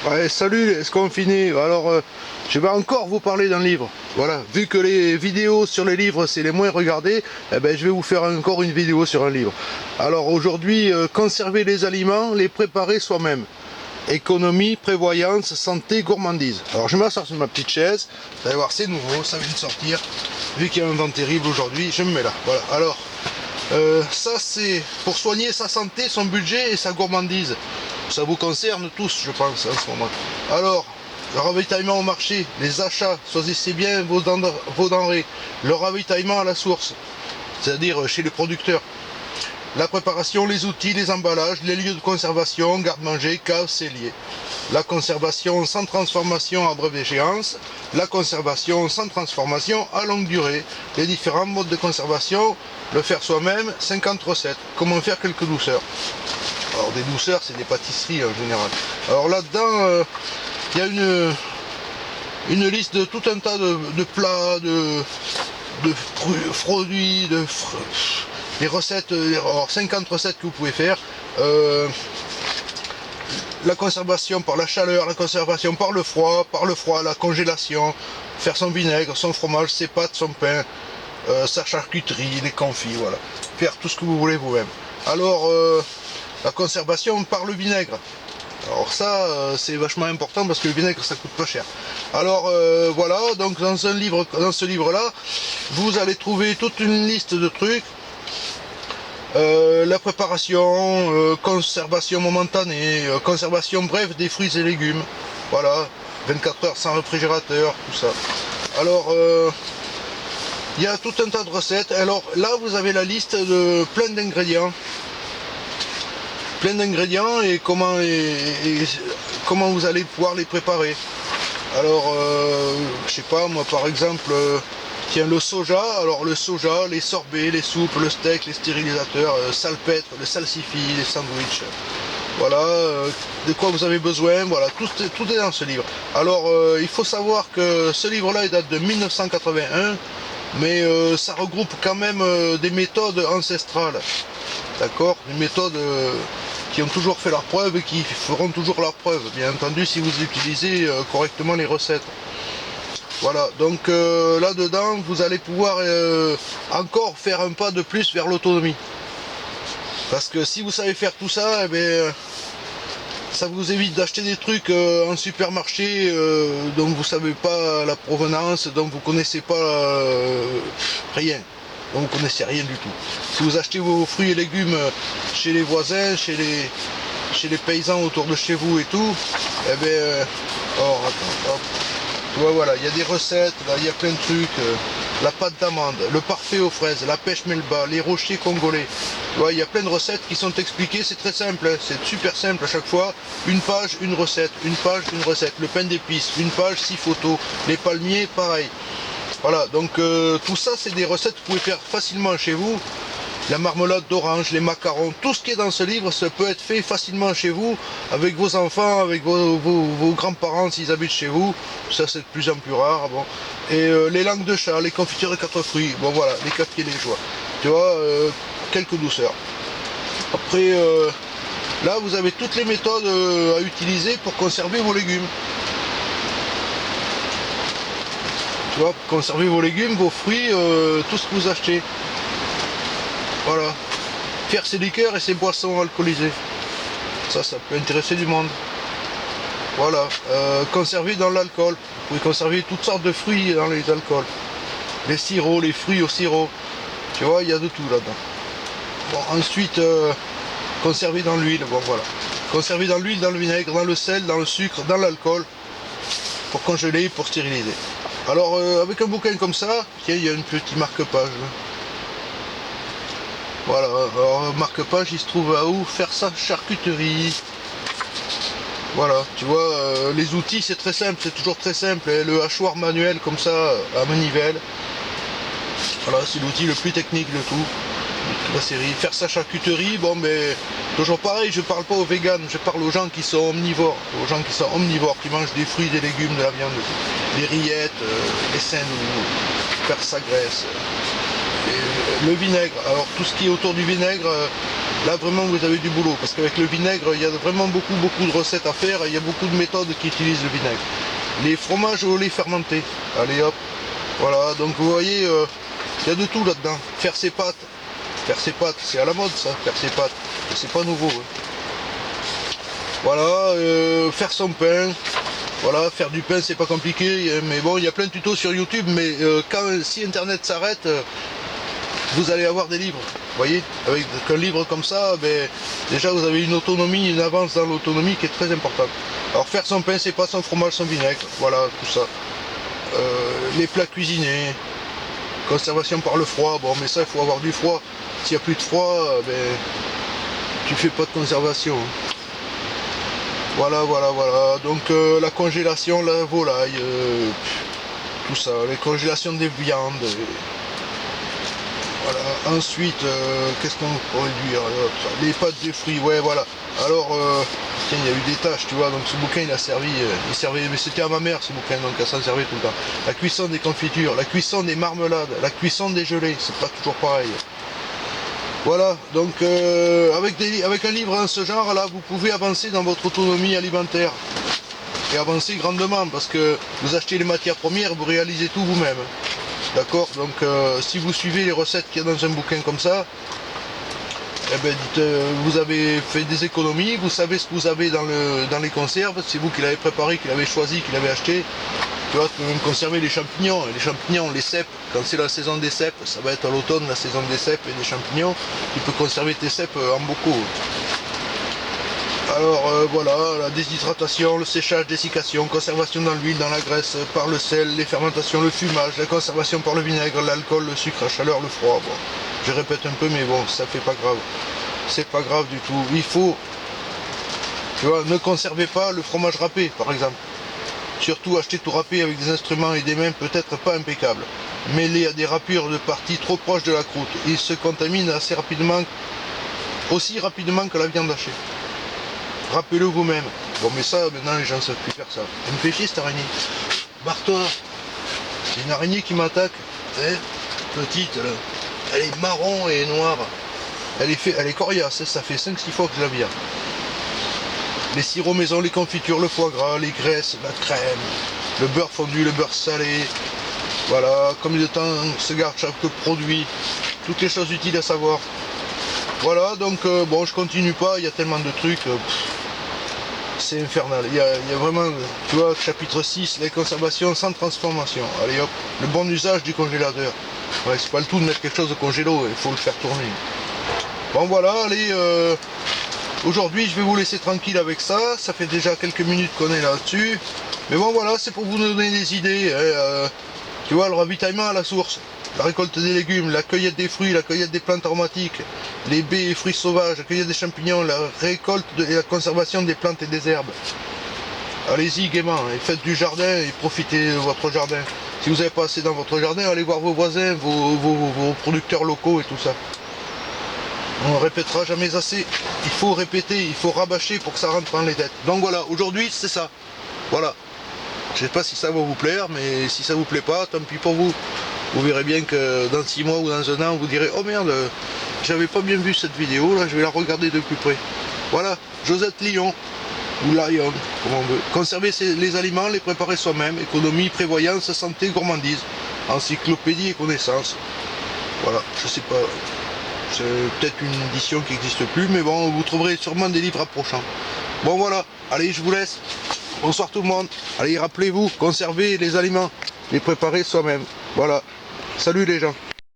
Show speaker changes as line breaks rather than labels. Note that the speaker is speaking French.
Ouais, salut les sconfinés. Alors, je vais encore vous parler d'un livre. Voilà, vu que les vidéos sur les livres c'est les moins regardées, eh ben, je vais vous faire encore une vidéo sur un livre. Alors aujourd'hui, conserver les aliments, les préparer soi-même. Économie, prévoyance, santé, gourmandise. Alors je m'assois sur ma petite chaise. Vous allez voir, c'est nouveau, ça vient de sortir. Vu qu'il y a un vent terrible aujourd'hui, je me mets là. Voilà. Alors, ça c'est pour soigner sa santé, son budget et sa gourmandise. Ça vous concerne tous, je pense, en ce moment. Alors, le ravitaillement au marché, les achats, choisissez bien vos denrées. Le ravitaillement à la source, c'est-à-dire chez les producteurs. La préparation, les outils, les emballages, les lieux de conservation, garde-manger, cave, cellier. La conservation sans transformation à brève échéance. La conservation sans transformation à longue durée. Les différents modes de conservation. Le faire soi-même, 50 recettes. Comment faire quelques douceurs. Alors des douceurs, c'est des pâtisseries en général. Alors là-dedans, il y a une liste de tout un tas de plats, de produits, des recettes, alors 50 recettes que vous pouvez faire. La conservation par la chaleur, la conservation par le froid, la congélation, faire son vinaigre, son fromage, ses pâtes, son pain, sa charcuterie, les confits, voilà. Faire tout ce que vous voulez vous-même. Alors, la conservation par le vinaigre. Alors ça, c'est vachement important parce que le vinaigre, ça coûte pas cher. Alors voilà, donc dans ce livre-là, vous allez trouver toute une liste de trucs. La préparation, conservation momentanée, conservation bref des fruits et légumes. Voilà, 24 heures sans réfrigérateur, tout ça. Alors, il y a tout un tas de recettes. Alors là, vous avez la liste de plein d'ingrédients. Et comment vous allez pouvoir les préparer. Alors, je sais pas, moi par exemple, tiens, le soja. Alors le soja, les sorbets, les soupes, le steak, les stérilisateurs, salpêtre, le salsifis, les sandwichs. Voilà, de quoi vous avez besoin, voilà, tout est dans ce livre. Alors, il faut savoir que ce livre-là, il date de 1981, mais ça regroupe quand même des méthodes ancestrales. D'accord, des méthodes qui ont toujours fait leur preuve et qui feront toujours leur preuve, bien entendu, si vous utilisez correctement les recettes. Voilà, donc là-dedans, vous allez pouvoir encore faire un pas de plus vers l'autonomie. Parce que si vous savez faire tout ça, eh bien, ça vous évite d'acheter des trucs en supermarché dont vous savez pas la provenance, dont vous connaissez pas rien. Donc vous connaissez rien du tout. Si vous achetez vos fruits et légumes chez les voisins, chez les paysans autour de chez vous et tout, eh bien, oh, attends, hop. Tu vois, voilà, il y a des recettes, là, il y a plein de trucs. La pâte d'amande, le parfait aux fraises, la pêche melba, les rochers congolais. Tu vois, il y a plein de recettes qui sont expliquées, c'est très simple, hein, c'est super simple à chaque fois. Une page, une recette, une page, une recette. Le pain d'épices, une page, 6 photos. Les palmiers, pareil. Voilà, donc tout ça, c'est des recettes que vous pouvez faire facilement chez vous. La marmelade d'orange, les macarons, tout ce qui est dans ce livre, ça peut être fait facilement chez vous, avec vos enfants, avec vos grands-parents s'ils habitent chez vous. Ça, c'est de plus en plus rare. Bon. Et les langues de chat, les confitures et 4 fruits, bon voilà, les 4 pieds, les joies. Tu vois, quelques douceurs. Après, là, vous avez toutes les méthodes à utiliser pour conserver vos légumes. Tu vois, pour conserver vos légumes, vos fruits, tout ce que vous achetez. Voilà. Faire ses liqueurs et ses boissons alcoolisées. Ça peut intéresser du monde. Voilà. Conserver dans l'alcool. Vous pouvez conserver toutes sortes de fruits dans les alcools. Les sirops, les fruits au sirop. Tu vois, il y a de tout là-dedans. Bon, ensuite, conserver dans l'huile. Bon, voilà. Conserver dans l'huile, dans le vinaigre, dans le sel, dans le sucre, dans l'alcool. Pour congeler, pour stériliser. Alors, avec un bouquin comme ça, tiens, il y a un petit marque-page. Voilà, alors marque-page, il se trouve à où? Faire sa charcuterie. Voilà, tu vois, les outils, c'est très simple, c'est toujours très simple. Et le hachoir manuel, comme ça, à manivelle. Voilà, c'est l'outil le plus technique de tout. La série. Faire sa charcuterie, bon, mais toujours pareil, je parle pas aux véganes, je parle aux gens qui sont omnivores. Aux gens qui sont omnivores, qui mangent des fruits, des légumes, de la viande, des rillettes, des seins, faire sa graisse. Et le vinaigre, alors tout ce qui est autour du vinaigre, là vraiment vous avez du boulot, parce qu'avec le vinaigre, il y a vraiment beaucoup de recettes à faire, il y a beaucoup de méthodes qui utilisent le vinaigre. Les fromages au lait fermenté, allez hop, voilà, donc vous voyez, il y a de tout là-dedans. Faire ses pâtes, c'est à la mode ça, faire ses pâtes, c'est pas nouveau. Hein. Voilà, faire son pain, voilà, faire du pain c'est pas compliqué, mais bon, il y a plein de tutos sur YouTube, mais si internet s'arrête, vous allez avoir des livres, vous voyez, avec un livre comme ça, ben, déjà vous avez une autonomie, une avance dans l'autonomie qui est très importante. Alors faire son pain, c'est pas son fromage, son vinaigre, voilà, tout ça. Les plats cuisinés, conservation par le froid, bon mais ça il faut avoir du froid, s'il n'y a plus de froid, ben, tu fais pas de conservation. Voilà, donc la congélation, la volaille, tout ça, les congélations des viandes. Voilà. Ensuite, qu'est-ce qu'on pourrait dire? Les pâtes de fruits, ouais, voilà. Alors, tiens, il y a eu des tâches, tu vois, donc ce bouquin il servait, mais c'était à ma mère ce bouquin, donc elle s'en servait tout le temps. La cuisson des confitures, la cuisson des marmelades, la cuisson des gelées, c'est pas toujours pareil. Voilà, donc avec un livre en ce genre, là, vous pouvez avancer dans votre autonomie alimentaire. Et avancer grandement, parce que vous achetez les matières premières, vous réalisez tout vous-même. D'accord, donc si vous suivez les recettes qu'il y a dans un bouquin comme ça, eh ben, vous avez fait des économies, vous savez ce que vous avez dans les conserves, c'est vous qui l'avez préparé, qui l'avez choisi, qui l'avez acheté. Tu vois, tu peux même conserver les champignons, les cèpes, quand c'est la saison des cèpes, ça va être à l'automne la saison des cèpes et des champignons, tu peux conserver tes cèpes en bocaux. Alors voilà, la déshydratation, le séchage, dessiccation, conservation dans l'huile, dans la graisse, par le sel, les fermentations, le fumage, la conservation par le vinaigre, l'alcool, le sucre, la chaleur, le froid. Bon, je répète un peu, mais bon, ça fait pas grave. C'est pas grave du tout. Il faut, tu vois, ne conservez pas le fromage râpé, par exemple. Surtout acheter tout râpé avec des instruments et des mains peut-être pas impeccables. Mêlé à des râpures de parties trop proches de la croûte. Il se contamine assez rapidement, aussi rapidement que la viande hachée. Râpez-le vous-même. Bon mais ça, maintenant les gens ne savent plus faire ça. Elle me fait chier cette araignée. Barre-toi. C'est une araignée qui m'attaque. Petite là. Elle est marron et noire. Elle est coriace, ça fait 5-6 fois que je la vire. Les sirops maison, les confitures, le foie gras, les graisses, la crème, le beurre fondu, le beurre salé. Voilà, combien de temps se garde chaque produit. Toutes les choses utiles à savoir. Voilà, donc bon, je continue pas, il y a tellement de trucs. C'est infernal. Il y a vraiment, tu vois, chapitre 6, les conservations sans transformation. Allez hop, le bon usage du congélateur. Ouais, c'est pas le tout de mettre quelque chose au congélo, il faut le faire tourner. Bon voilà, allez, aujourd'hui je vais vous laisser tranquille avec ça. Ça fait déjà quelques minutes qu'on est là-dessus. Mais bon voilà, c'est pour vous donner des idées. Hein, tu vois, le ravitaillement à la source. La récolte des légumes, la cueillette des fruits, la cueillette des plantes aromatiques, les baies et fruits sauvages, la cueillette des champignons, la récolte et la conservation des plantes et des herbes. Allez-y gaiement, et faites du jardin et profitez de votre jardin. Si vous n'avez pas assez dans votre jardin, allez voir vos voisins, vos producteurs locaux et tout ça. On ne répétera jamais assez. Il faut répéter, il faut rabâcher pour que ça rentre dans les têtes. Donc voilà, aujourd'hui c'est ça. Voilà. Je sais pas si ça va vous plaire, mais si ça vous plaît pas, tant pis pour vous. Vous verrez bien que dans 6 mois ou dans un an, vous direz « Oh merde, j'avais pas bien vu cette vidéo, là je vais la regarder de plus près. » Voilà, Josette Lyon, ou Lion, comme on veut. Conserver les aliments, les préparer soi-même, économie, prévoyance, santé, gourmandise, encyclopédie et connaissances. Voilà, je sais pas, c'est peut-être une édition qui n'existe plus, mais bon, vous trouverez sûrement des livres approchants. Bon voilà, allez, je vous laisse. Bonsoir tout le monde. Allez, rappelez-vous, conservez les aliments, les préparer soi-même. Voilà. Salut les gens.